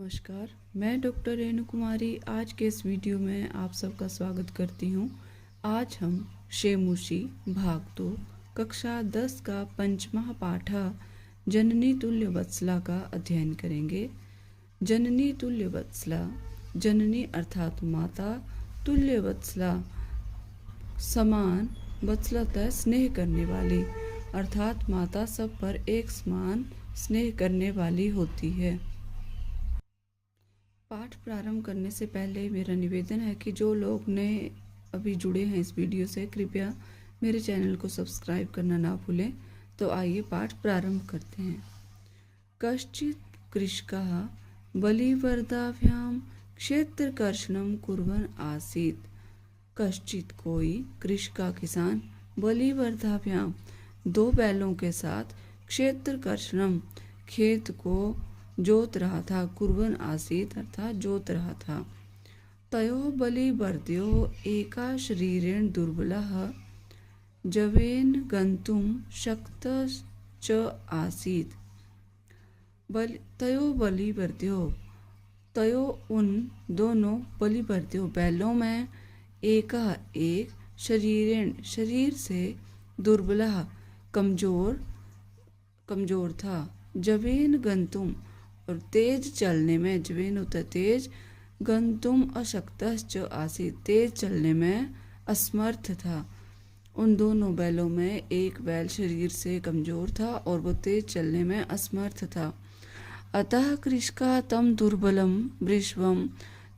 नमस्कार, मैं डॉक्टर रेणु कुमारी आज के इस वीडियो में आप सबका स्वागत करती हूँ। आज हम शेमुशी भाग 2 कक्षा 10 का पंचमा पाठ जननी तुल्य वत्सला का अध्ययन करेंगे। जननी तुल्य वत्सला, जननी अर्थात माता, तुल्य वत्सला समान, वत्सलतः स्नेह करने वाली अर्थात माता सब पर एक समान स्नेह करने वाली होती है। पाठ प्रारंभ करने से पहले मेरा निवेदन है कि जो लोग नए अभी जुड़े हैं इस वीडियो से, कृपया मेरे चैनल को सब्सक्राइब करना ना भूलें। तो आइए पाठ प्रारंभ करते हैं। कश्चित् कृषकः बलिवर्दाभ्यां क्षेत्रकर्षणं कुर्वन् आसीत्। कश्चित् कोई, कृषक किसान, बलिवर्दाभ्यां 2 बैलों के साथ क्षेत्रकर्षणम खेत को जोत रहा था, कुर्वन् आसीत् अर्थात जोत रहा था। तयो बलिवर्द्यो एका शरीरेण दुर्बलः जवेन गन्तुं शक्तश्च आसीत्। तयो बलिवर्द्यो, तयो उन दोनों, बलिवर्द्यो बैलों में, एक शरीरेण शरीर से, दुर्बलः कमजोर था, जवेन गंतुम और तेज चलने में, जवेन होता तेज, गंतुम अशक्तश्च आसीत् तेज चलने में असमर्थ था। उन दोनों बैलों में एक बैल शरीर से कमजोर था और वो तेज चलने में असमर्थ था। अतः कृषका तम दुर्बलम वृषभम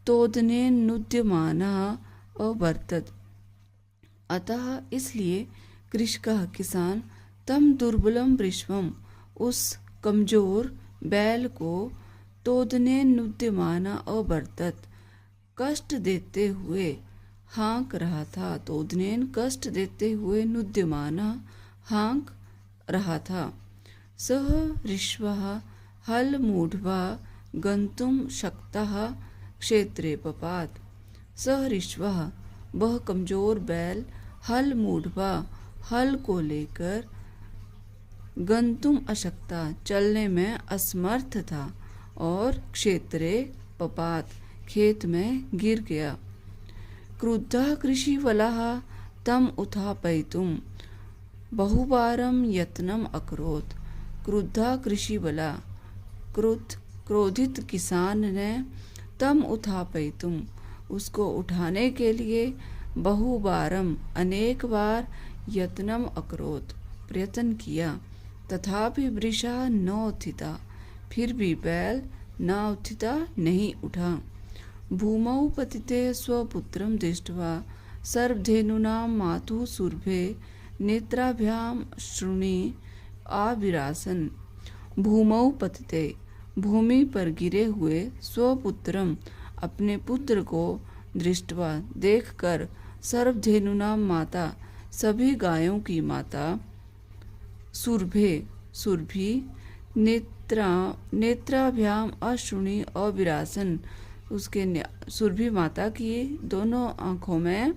तोदनेन नुद्यमानः अवर्तत। अतः इसलिए कृषका किसान, तम दुर्बलम वृषभम उस कमजोर बैल को, तोदने नुद्यमाना अवर्तत कष्ट देते हुए हाँक रहा था। तोदनेन कष्ट देते हुए, नुद्यमाना हाँक रहा था। सह ऋष्वः हल मूढ़वा गंतुम शक्तः क्षेत्रे पपात। सह ऋष्वः वह कमजोर बैल, हल मूढ़वा हल को लेकर, गंतुम अशक्ता चलने में असमर्थ था, और क्षेत्रे पपात खेत में गिर गया। क्रुद्धः कृषिवलः तम उत्थापयितुं बहुवारं यत्नम् अकरोत्। क्रुद्धः कृषिवला, क्रोधित किसान ने, तम उत्थापयितुं उसको उठाने के लिए, बहुवारम अनेक बार, यत्नम अकरोत् प्रयत्न किया, तथापि वृषा न उत्थिता फिर भी बैल न उत्थिता नहीं उठा। भूमौ पतिते स्वपुत्रं दृष्ट्वा सर्वधेनूनां मातुः सुरभे नेत्राभ्यां श्रुणि आविरासन। भूमौ पतिते भूमि पर गिरे हुए, स्वपुत्रम अपने पुत्र को, दृष्ट्वा देखकर, सर्वधेनूनां माता सभी गायों की माता, सुरभे सुरभि, नेत्राभ्याम अश्रुणि अविरासन उसके सुरभि माता की दोनों आँखों में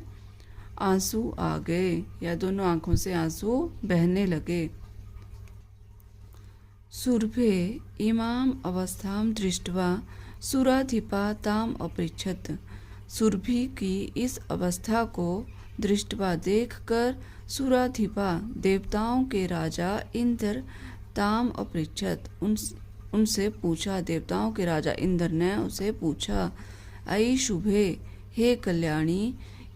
आंसू आ गए या दोनों आँखों से आंसू बहने लगे। सुरभे इमाम अवस्थाम दृष्ट्वा सुराधिपा ताम अपृच्छत। सुरभि की इस अवस्था को दृष्टवा देखकर, सुराधिपा देवताओं के राजा इंद्र, ताम अपृच्छत उनसे पूछा, देवताओं के राजा इंद्र ने उसे पूछा, अयि शुभे हे कल्याणी,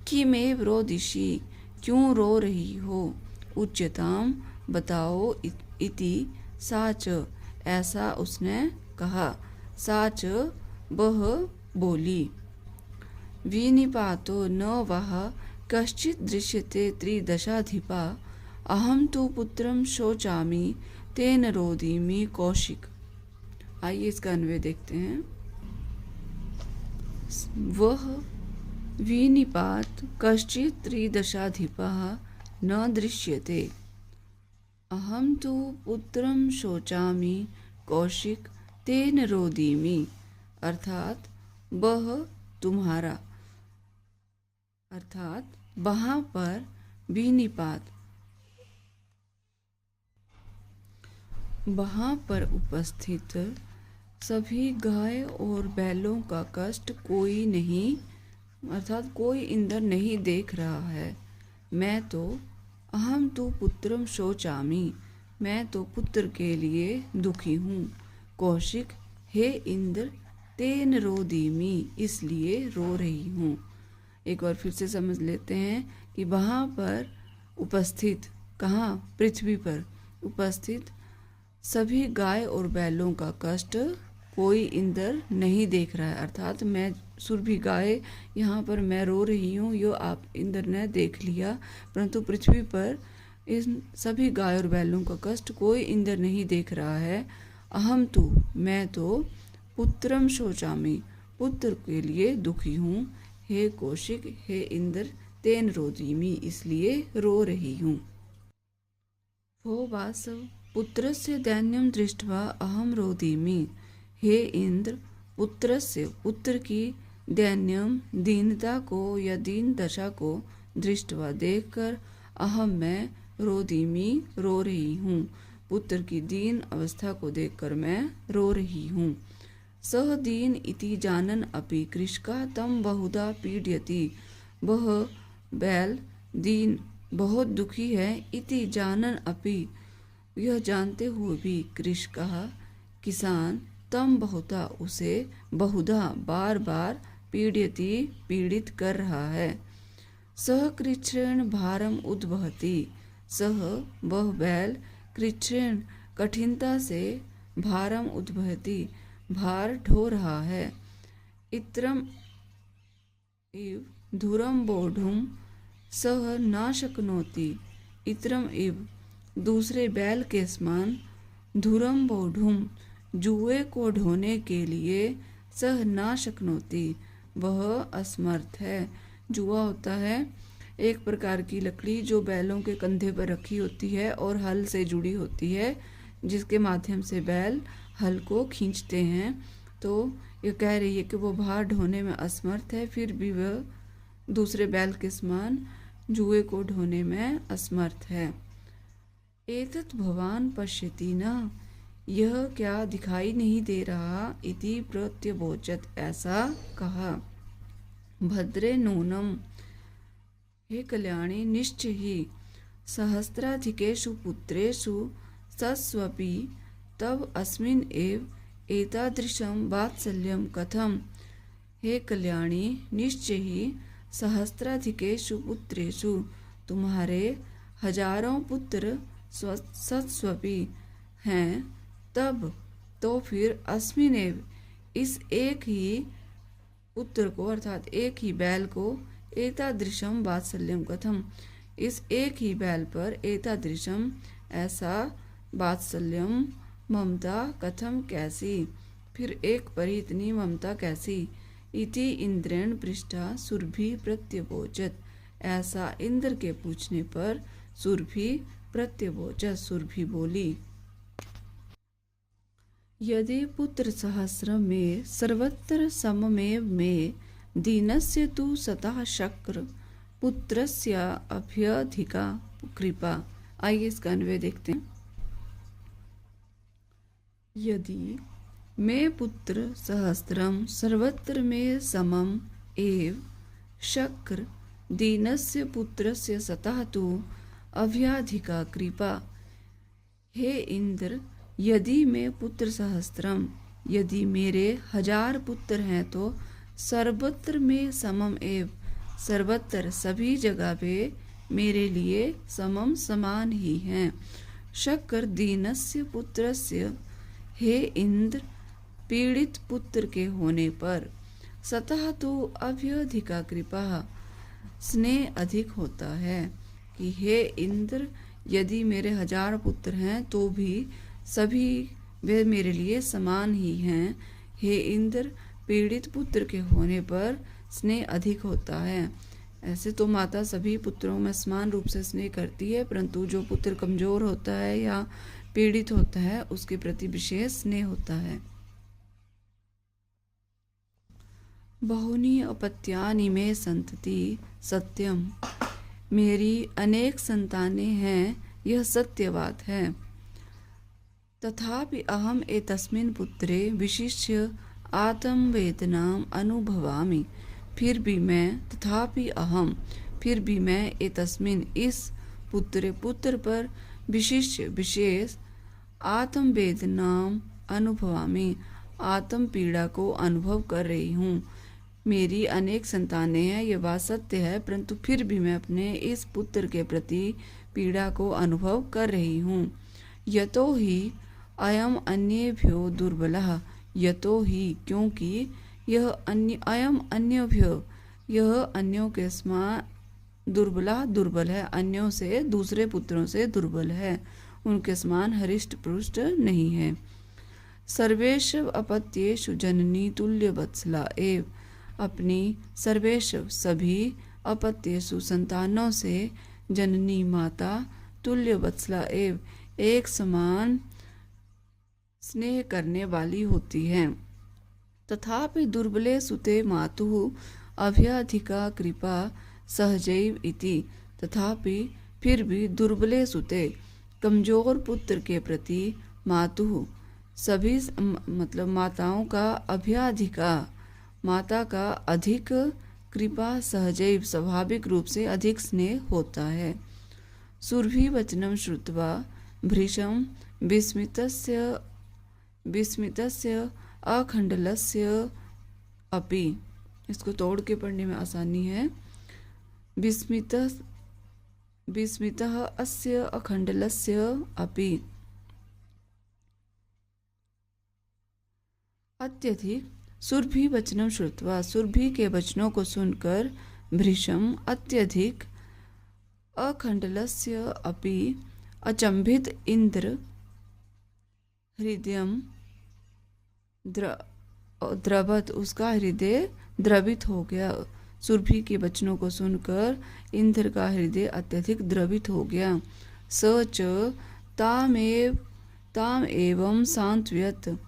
किमेव रोदिषि क्यों रो रही हो, उच्यताम बताओ, इति साच ऐसा उसने कहा। साच वह बोली, विनिपातो न वह कश्चित् दृश्यते त्रिदशाधिपा, अहम तो पुत्रम शोचामि तेन रोदिमि कौशिक। आइए इसका अन्वय देखते हैं। वह विनिपात कश्चित् त्रिदशाधिपा न दृश्यते, अहम तो पुत्रम शोचामि कौशिक तेन रोदिमि अर्थात वह तुम्हारा, अर्थात वहाँ पर विनिपात, वहाँ पर उपस्थित सभी गाय और बैलों का कष्ट कोई नहीं, अर्थात कोई इंद्र नहीं देख रहा है। मैं तो अहम तु पुत्रम शोचामि, मैं तो पुत्र के लिए दुखी हूँ। कौशिक, हे इंद्र, तेन रोदीमी, इसलिए रो रही हूँ। एक बार फिर से समझ लेते हैं कि वहाँ पर उपस्थित, कहाँ, पृथ्वी पर उपस्थित सभी गाय और बैलों का कष्ट कोई इंद्र नहीं देख रहा है। अर्थात मैं सुरभि गाय, यहाँ पर मैं रो रही हूँ, यो आप इंद्र ने देख लिया, परंतु पृथ्वी पर इन सभी गाय और बैलों का कष्ट कोई इंद्र नहीं देख रहा है। अहम तु, मैं तो पुत्रम शोचामि, पुत्र के लिए दुखी हूँ। हे कौशिक, हे इंद्र, तेन रोदीमी, इसलिए रो रही हूँ। वो वासव पुत्रस्य दैन्यम दृष्ट्वा अहम रोदीमी, हे इंद्र, पुत्रस्य, पुत्र की दैन्यम, दीनता को या दीन दशा को दृष्टवा देखकर अहम, मैं रोदीमी, रो रही हूँ। पुत्र की दीन अवस्था को देखकर मैं रो रही हूँ। सह दीन इति जानन अपि कृषका तम बहुधा पीड्यति, वह बैल दीन बहुत दुखी है, इति जानन अपि, यह जानते हुए भी कृषका किसान तम बहुधा, उसे बहुधा बार बार पीड्यति पीड़ित कर रहा है। सह कृच्छ्रेण भारम उद्वहति, सह वह बैल कृच्छ्रेण कठिनता से भारम उद्वहति भार ढो रहा है। इत्रम इव धुरम बोढ़ुम सह ना शक्नोति, इत्रम इव दूसरे बैल के समान, धुरम बोढ़ुम जुए को ढोने के लिए, सह ना शक्नोति वह असमर्थ है। जुआ होता है एक प्रकार की लकड़ी जो बैलों के कंधे पर रखी होती है और हल से जुड़ी होती है, जिसके माध्यम से बैल हल को खींचते हैं। तो ये कह रही है कि वो भार ढोने में असमर्थ है, फिर भी वह दूसरे बैल के समान जुए को ढोने में असमर्थ है। एतत् भवान पश्यति न, यह क्या दिखाई नहीं दे रहा, इति प्रत्यवोचत, ऐसा कहा। भद्रे नूनम, हे कल्याणी, निश्चय ही सहस्राधिकेषु पुत्रेषु सस्वपि तव अस्मिन् एव एतादृशं वात्सल्यं कथम। हे कल्याणी, निश्चय ही सहस्राधिकेषु पुत्रेषु, तुम्हारे हजारों पुत्र सस्वपि हैं, तब तो फिर अस्मिन् एव, इस एक ही पुत्र को अर्थात एक ही बैल को, एतादृशम वात्सल्यम कथम, इस एक ही बैल पर एतादृशम ऐसा वात्सल्यम ममता कथम कैसी, फिर एक पर इतनी ममता कैसी। इति इंद्रेण पृष्ठा सुरभि प्रत्यवोचत, ऐसा इंद्र के पूछने पर सुरभि प्रत्यवोचत, सुरभि बोली। यदि पुत्र सहस्र में सर्वत्र सममेव में, दीनस्य तु सतः शक्र पुत्रस्य अभ्यधिका कृपा। आइए इसका अन्वय देखते हैं। यदि मे पुत्र सहस्रम सर्वत्र में समम एव शक्र, दीनस्य पुत्रस्य सतः तु अभ्याधिका कृपा। हे इंद्र, यदि मैं पुत्र सहस्त्रम, यदि मेरे 1000 पुत्र हैं, तो सर्वत्र में समम एव, सर्वत्र सभी जगह पे मेरे लिए समम समान ही हैं। शक्र दीनस्य पुत्रस्य, हे इंद्र, पीड़ित पुत्र के होने पर, सतः तो अभ्यधिका कृपा, स्नेह अधिक होता है। कि हे इंद्र, यदि मेरे 1000 पुत्र हैं तो भी सभी वे मेरे लिए समान ही हैं। हे इंद्र, पीड़ित पुत्र के होने पर स्नेह अधिक होता है। ऐसे तो माता सभी पुत्रों में समान रूप से स्नेह करती है, परंतु जो पुत्र कमजोर होता है या पीड़ित होता है उसके प्रति विशेष स्नेह होता है। बहुनी अपत्यानि में संतति सत्यम, मेरी अनेक संतानें हैं, यह सत्य बात है। तथापि अहम एतस्मिन् पुत्रे विशिष्य आत्मवेदनाम अनुभवामि। फिर भी मैं एतस्मिन् इस पुत्र पर विशिष्य विशेष आत्मवेदनाम अनुभवामि आत्म पीड़ा को अनुभव कर रही हूँ। मेरी अनेक संतानें हैं, ये बात सत्य है, परंतु फिर भी मैं अपने इस पुत्र के प्रति पीड़ा को अनुभव कर रही हूँ। यतो ही अयम अन्येभ्यो दुर्बलः, यतो ही क्योंकि यह अन्यों के समान दुर्बल है, अन्यों से दूसरे पुत्रों से दुर्बल है, उनके समान हरिष्ट पुष्ट नहीं है। सर्वेषु अपत्येषु जननी तुल्य वत्सला एव, अपनी सर्वेषु सभी अपत्येषु संतानों से जननी माता तुल्य वत्सला एव एक समान स्नेह करने वाली होती है। तथापि दुर्बले सुते मातुः अभ्याधिका कृपा सहजैव इति, तथापि फिर भी दुर्बले सुते कमजोर पुत्र के प्रति मातुः सभी मतलब माताओं का अभ्याधिका माता का अधिक कृपा सहजैव स्वाभाविक रूप से अधिक स्नेह होता है। सुरभि वचनम श्रुत्वा भृशं विस्मितस्य अखंडलस्य अपि, इसको तोड़ के पढ़ने में आसानी है। विस्मितः अस्य अखंडलस्य अपि, अत्यधिक सुरभि वचनम श्रुत्वा सुरभि के वचनों को सुनकर भृशम अत्यधिक अखंडलस्य अपि अचंभित इंद्र हृदयम द्रवत, उसका हृदय द्रवित हो गया। सुरभि के वचनों को सुनकर इंद्र का हृदय अत्यधिक द्रवित हो गया। स च ताम एवं सांत्वयत,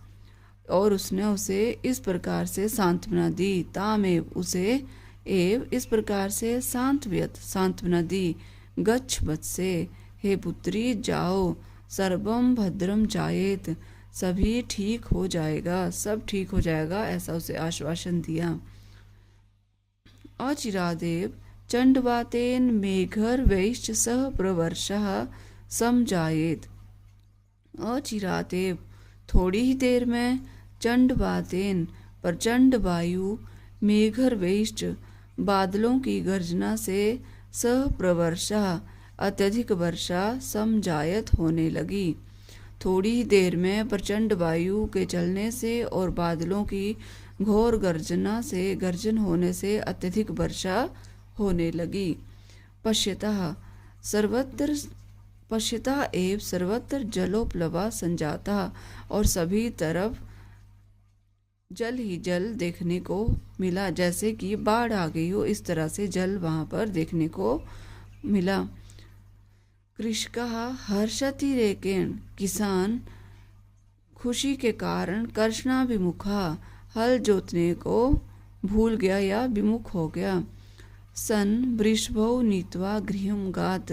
और उसने उसे इस प्रकार से सांत्वना दी। तामेव उसे एव इस प्रकार से सांत्वना दी। गच्छ वत्से, हे पुत्री जाओ, सर्वम भद्रम जायेत, सभी ठीक हो जाएगा, सब ठीक हो जाएगा, ऐसा उसे आश्वासन दिया। अचिरादेव चंडवातेन मेघर्वैश्च सह प्रवर्षः समजायेत। अचिरादेव थोड़ी ही देर में चंडवातेन प्रचंड वायु मेघर्वैश्च बादलों की गर्जना से सह प्रवर्षः अत्यधिक वर्षा समजायत होने लगी। थोड़ी ही देर में प्रचंड वायु के चलने से और बादलों की घोर गर्जन होने से अत्यधिक वर्षा होने लगी। पश्यतः एव सर्वत्र जलोप्लवा संजाता, और सभी तरफ जल ही जल देखने को मिला, जैसे कि बाढ़ आ गई हो, इस तरह से जल वहाँ पर देखने को मिला। कृषकः हर्षतिरेकेण, किसान खुशी के कारण कर्षणाभिमुखा, हल जोतने को भूल गया या विमुख हो गया। सन वृषभौ नीत्वा गृहं गात,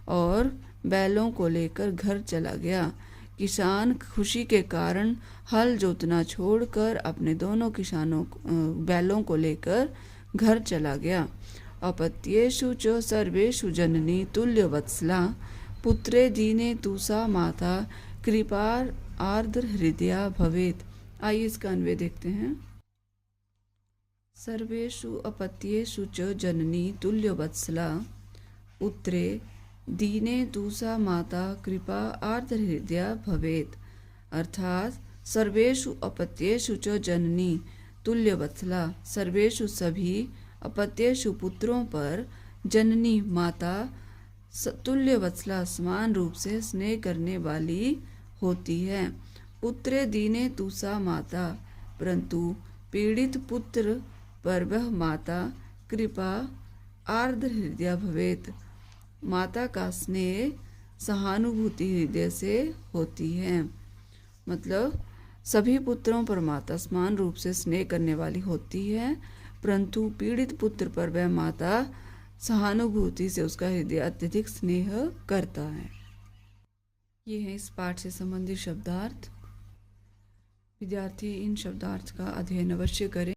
और बैलों को लेकर घर चला गया। किसान खुशी के कारण हल जोतना छोड़कर अपने दोनों बैलों को लेकर घर चला गया। अपत्येषु च सर्वेषु जननी तुल्यवत्सला, पुत्रे दीने तु सा माता कृपार आर्द्र हृदया भवेत। आइए इसका अन्वय देखते हैं। सर्वेषु अपत्येषु च जननी तुल्यवत्सला, पुत्रे दीने तु सा माता कृपा आर्द्र हृदया भवेत। अर्थात सर्वेषु अपत्येषु च जननी तुल्यवत्सला, सर्वेषु सभी अपत्येषु पुत्रों पर जननी माता तुल्यवत्सला समान रूप से स्नेह करने वाली होती है। पुत्रे दीने तु सा माता, परंतु पीड़ित पुत्र पर वह माता कृपा आर्द्र हृदय भवेत, माता का स्नेह सहानुभूति हृदय से होती है। मतलब सभी पुत्रों पर माता समान रूप से स्नेह करने वाली होती है, परंतु पीड़ित पुत्र पर वह माता सहानुभूति से उसका हृदय अत्यधिक स्नेह करता है। ये हैं इस पाठ से संबंधित शब्दार्थ। विद्यार्थी इन शब्दार्थ का अध्ययन अवश्य करें।